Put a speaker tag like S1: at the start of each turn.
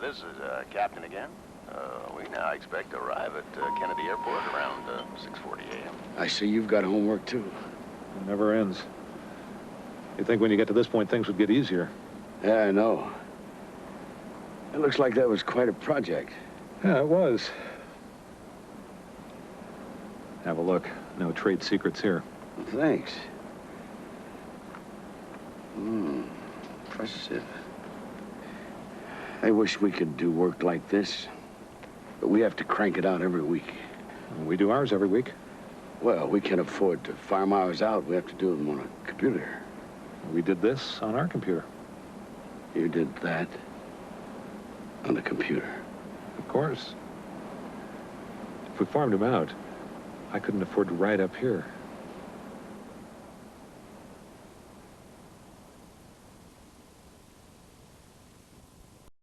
S1: this is Captain again. We now expect to arrive at Kennedy Airport around 6:40 a.m.
S2: I see you've got homework, too.
S3: It never ends. You'd think when you get to this point, things would get easier.
S2: Yeah, I know. It looks like that was quite a project.
S3: Yeah, it was. Have a look. No trade secrets here.
S2: Thanks. Impressive. I wish we could do work like this, but we have to crank it out every week.
S3: We do ours every week.
S2: Well, we can't afford to farm ours out. We have to do them on a computer.
S3: We did this on our computer.
S2: You did that on the computer?
S3: Of course. If we farmed them out, I couldn't afford to ride up here.